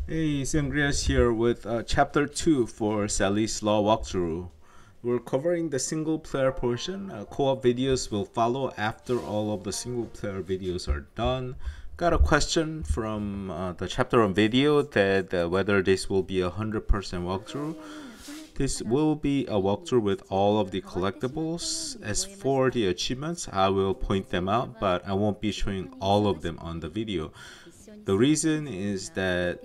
Hey, Sangrias here with Chapter 2 for Sally's Law walkthrough. We're covering the single player portion. Co-op videos will follow after all of the single player videos are done. Got a question from the chapter on video that whether this will be 100% walkthrough. This will be a walkthrough with all of the collectibles. As for the achievements, I will point them out, but I won't be showing all of them on the video. The reason is that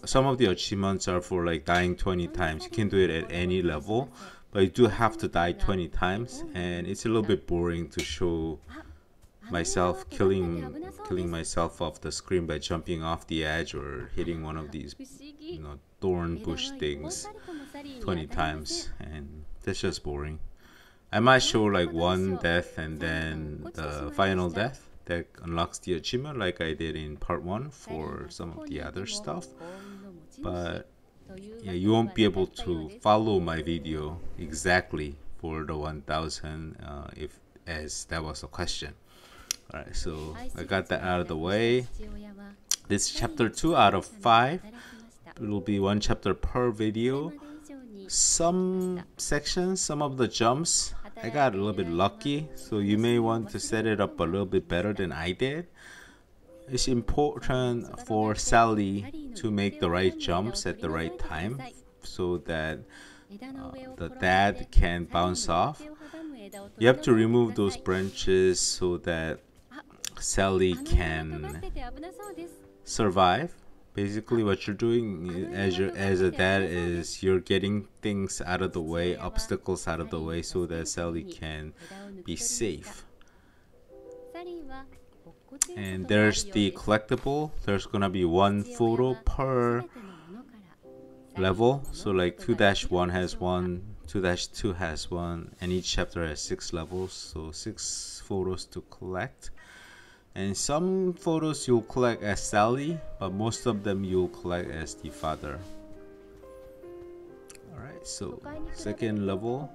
some of the achievements are for like dying 20 times. You can do it at any level, but you do have to die 20 times, and it's a little bit boring to show myself killing myself off the screen by jumping off the edge or hitting one of these thorn bush things 20 times, and that's just boring. I might show like one death and then the final death that unlocks the achievement like I did in part 1 for some of the other stuff, but yeah, you won't be able to follow my video exactly for the 1000 if as that was a question. Alright, so I got that out of the way. This is chapter 2 out of 5. It will be one chapter per video. Some sections, some of the jumps, I got a little bit lucky, so you may want to set it up a little bit better than I did. It's important for Sally to make the right jumps at the right time so that the dad can bounce off. You have to remove those branches so that Sally can survive. Basically what you're doing as a dad is you're getting things out of the way, obstacles out of the way, so that Sally can be safe. And there's the collectible. There's gonna be one photo per level, so like 2-1 has one, 2-2 has one, and each chapter has 6 levels, so 6 photos to collect. And some photos you'll collect as Sally, but most of them you'll collect as the father. Alright, so second level.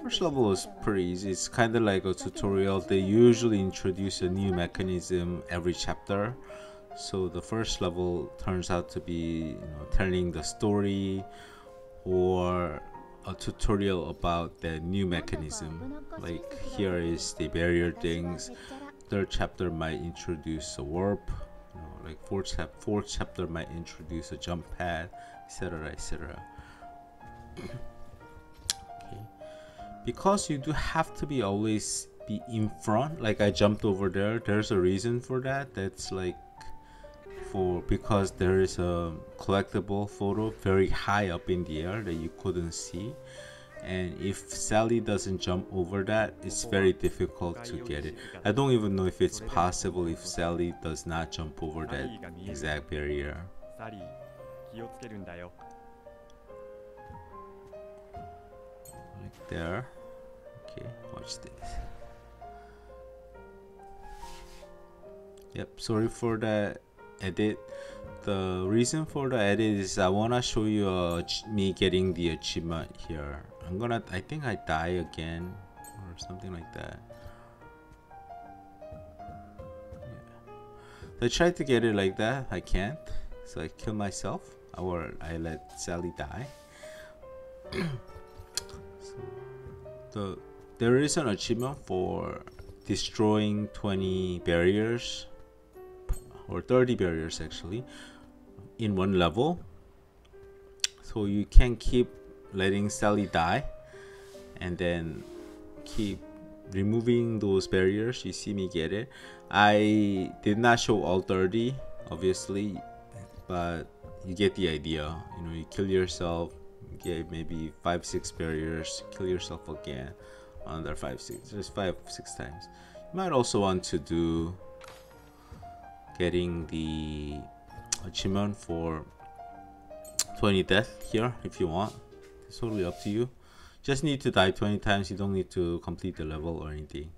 First level is pretty easy. It's kind of like a tutorial. They usually introduce a new mechanism every chapter. So the first level turns out to be telling the story or a tutorial about the new mechanism. Like here is the barrier things. Third chapter might introduce a warp, like fourth chapter might introduce a jump pad, etc, etc. Okay. Because you do have to be always be in front, like I jumped over there, there's a reason for that. That's like because there is a collectible photo very high up in the air that you couldn't see, and if Sally doesn't jump over that, it's very difficult to get it. I don't even know if it's possible if Sally does not jump over that exact barrier. Like there. Okay, watch this. Yep, sorry for the edit. The reason for the edit is I wanna show you me getting the achievement here. I think I die again or something like that. Yeah. I tried to get it like that, I can't, so I kill myself or I let Sally die. So there is an achievement for destroying 20 barriers or 30 barriers actually in one level, so you can keep letting Sally die and then keep removing those barriers. You see me get it. I did not show all 30 obviously, but you get the idea. You kill yourself, get maybe 5-6 barriers, kill yourself again, another 5-6, just 5-6 times. You might also want to do getting the achievement for 20 death here if you want. It's totally up to you. Just need to die 20 times. You don't need to complete the level or anything.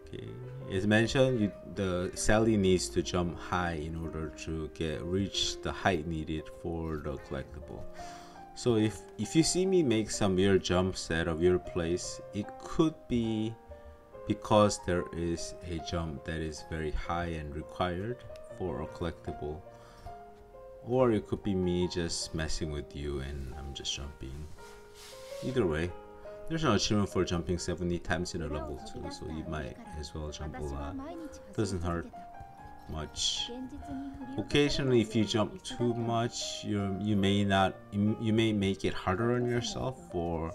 Okay, as mentioned, the Sally needs to jump high in order to reach the height needed for the collectible. So if you see me make some weird jumps at a weird place, it could be because there is a jump that is very high and required for a collectible, or it could be me just messing with you and I'm just jumping. Either way, there's an achievement for jumping 70 times in a level 2, so you might as well jump a lot. Doesn't hurt much. Occasionally, if you jump too much, you may make it harder on yourself for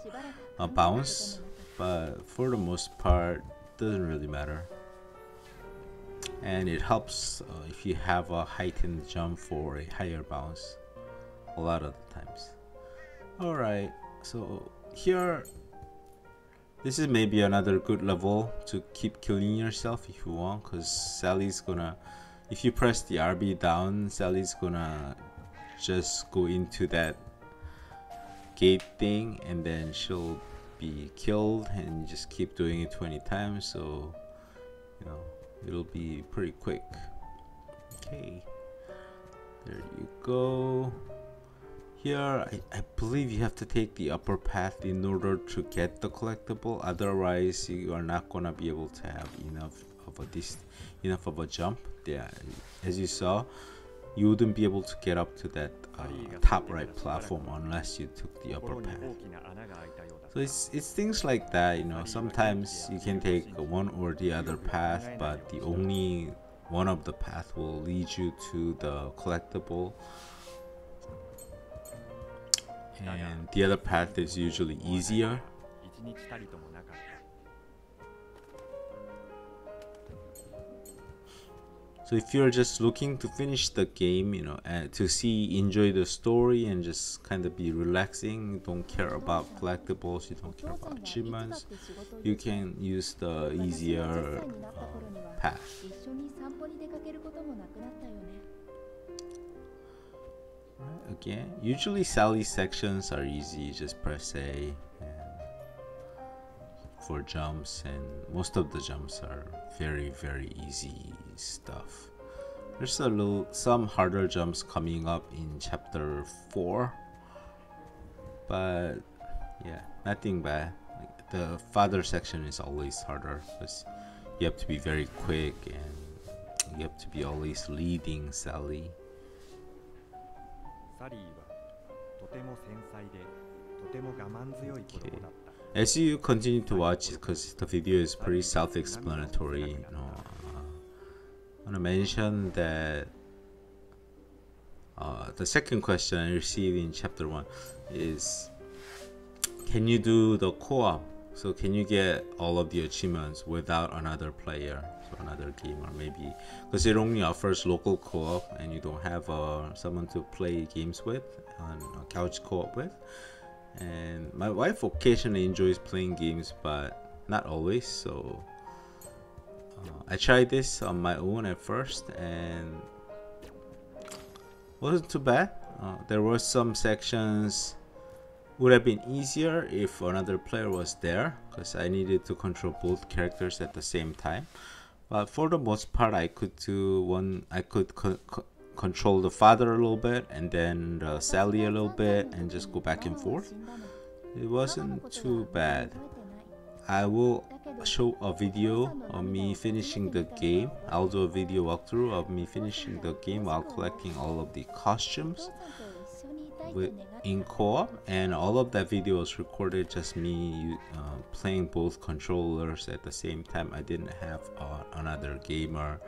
a bounce, but for the most part, doesn't really matter. And it helps if you have a heightened jump for a higher bounce a lot of the times. Alright, so here, this is maybe another good level to keep killing yourself if you want, because Sally's gonna, if you press the RB down, Sally's gonna just go into that gate thing and then she'll be killed, and just keep doing it 20 times, so you know it'll be pretty quick. Okay, there you go. Here, I believe you have to take the upper path in order to get the collectible. Otherwise, you are not gonna be able to have enough of a jump. Yeah, as you saw, you wouldn't be able to get up to that top right platform unless you took the upper path. So it's things like that, you know. Sometimes you can take one or the other path, but the only one of the path will lead you to the collectible. And the other path is usually easier. So if you're just looking to finish the game, you know, and to enjoy the story and just kind of be relaxing, you don't care about collectibles, you don't care about achievements, you can use the easier path. Again, usually Sally's sections are easy. You just press A for jumps, and most of the jumps are very easy stuff. There's some harder jumps coming up in chapter 4, but yeah, nothing bad. Like, the father section is always harder because you have to be very quick and you have to be always leading Sally. Okay. As you continue to watch, because the video is pretty self-explanatory, you know, I want to mention that the second question I received in chapter 1 is, can you do the co-op? So can you get all of the achievements without another player, so another gamer maybe? Because it only offers local co-op and you don't have someone to play games with, on a couch co-op with. And my wife occasionally enjoys playing games, but not always, so I tried this on my own at first and wasn't too bad. There were some sections would have been easier if another player was there, because I needed to control both characters at the same time. But for the most part, I could do one. I could control the father a little bit and then Sally a little bit and just go back and forth. It wasn't too bad. I will show a video of me finishing the game. I'll do a video walkthrough of me finishing the game while collecting all of the costumes in co-op, and all of that video was recorded just me playing both controllers at the same time. I didn't have another gamer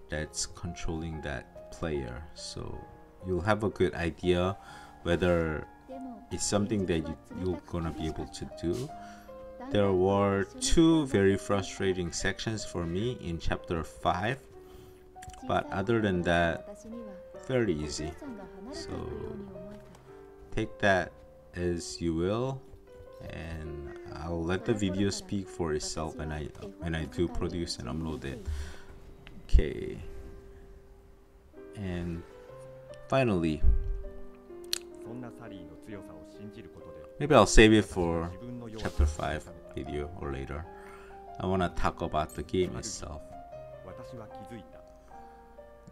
that's controlling that player, so you'll have a good idea whether it's something that you're gonna be able to do. There were two very frustrating sections for me in chapter 5, but other than that, fairly easy. So take that as you will, and I'll let the video speak for itself when I do produce and upload it. Okay, and finally, maybe I'll save it for chapter 5 video or later. I want to talk about the game itself.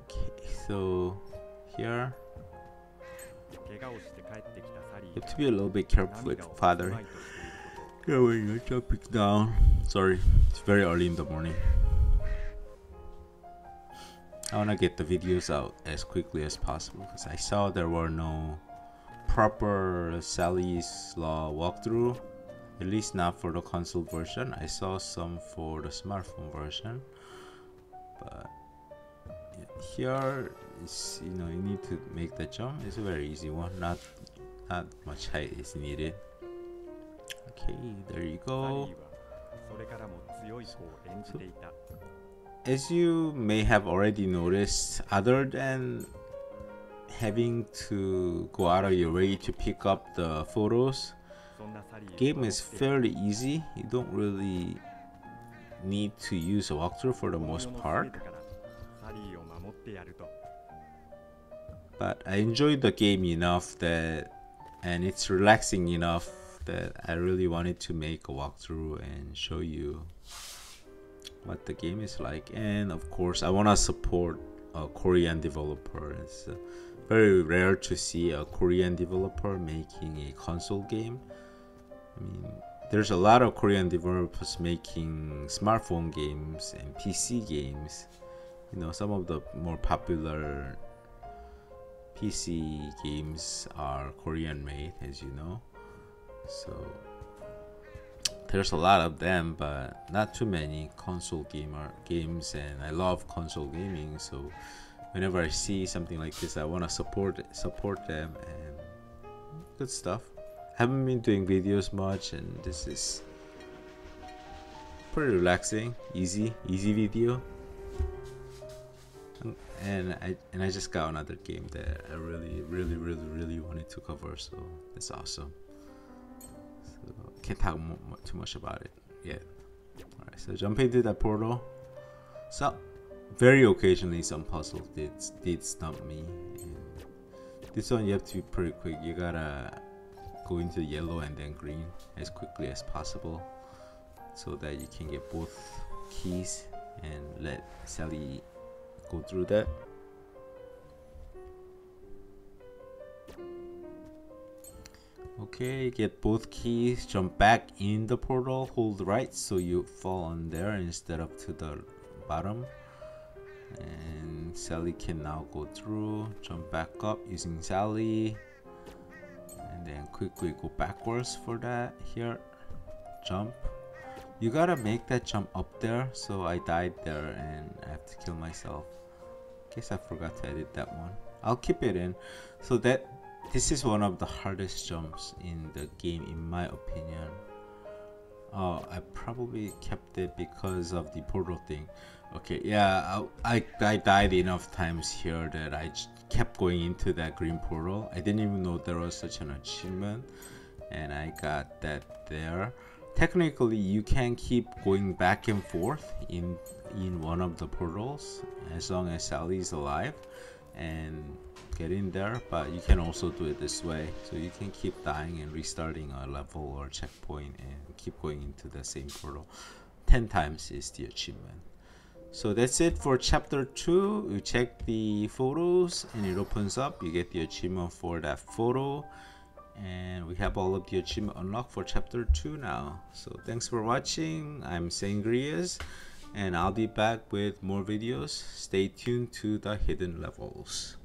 Okay, so here you have to be a little bit careful with father. Yeah, when you're jumping down. Sorry, it's very early in the morning. I wanna get the videos out as quickly as possible because I saw there were no proper Sally's Law walkthrough, at least not for the console version. I saw some for the smartphone version, but here is, you know, you need to make the jump. It's a very easy one, not much height is needed. Okay, there you go. So, as you may have already noticed, other than having to go out of your way to pick up the photos, the game is fairly easy. You don't really need to use a walkthrough for the most part. But I enjoyed the game enough that, and it's relaxing enough that I really wanted to make a walkthrough and show you what the game is like. And of course, I want to support a Korean developer. It's very rare to see a Korean developer making a console game. I mean, there's a lot of Korean developers making smartphone games and PC games. You know, some of the more popular PC games are Korean made, as you know. So there's a lot of them, but not too many console games, and I love console gaming. So whenever I see something like this, I want to support them, and good stuff. Haven't been doing videos much, and this is pretty relaxing, easy video. And I just got another game that I really wanted to cover, so that's awesome. So can't talk too much about it yet. Alright, so jump into that portal. So very occasionally some puzzles did stump me. And this one you have to be pretty quick. You gotta go into yellow and then green as quickly as possible so that you can get both keys and let Sally go through that. Okay, get both keys, jump back in the portal, hold right so you fall on there instead of to the bottom, and Sally can now go through. Jump back up using Sally, and then quickly go backwards for that. Here, jump. You gotta make that jump up there, so I died there and I have to kill myself. Guess I forgot to edit that one. I'll keep it in. So this is one of the hardest jumps in the game, in my opinion. I probably kept it because of the portal thing. Okay, yeah, I died enough times here that I kept going into that green portal. I didn't even know there was such an achievement, and I got that there. Technically, you can keep going back and forth in one of the portals as long as Sally's alive and get in there, but you can also do it this way, so you can keep dying and restarting a level or checkpoint and keep going into the same portal. 10 times is the achievement. So that's it for chapter 2. You check the photos and it opens up. You get the achievement for that photo, and we have all of the achievement unlocked for chapter 2 now. So thanks for watching. I'm Sangrias, and I'll be back with more videos. Stay tuned to the hidden levels.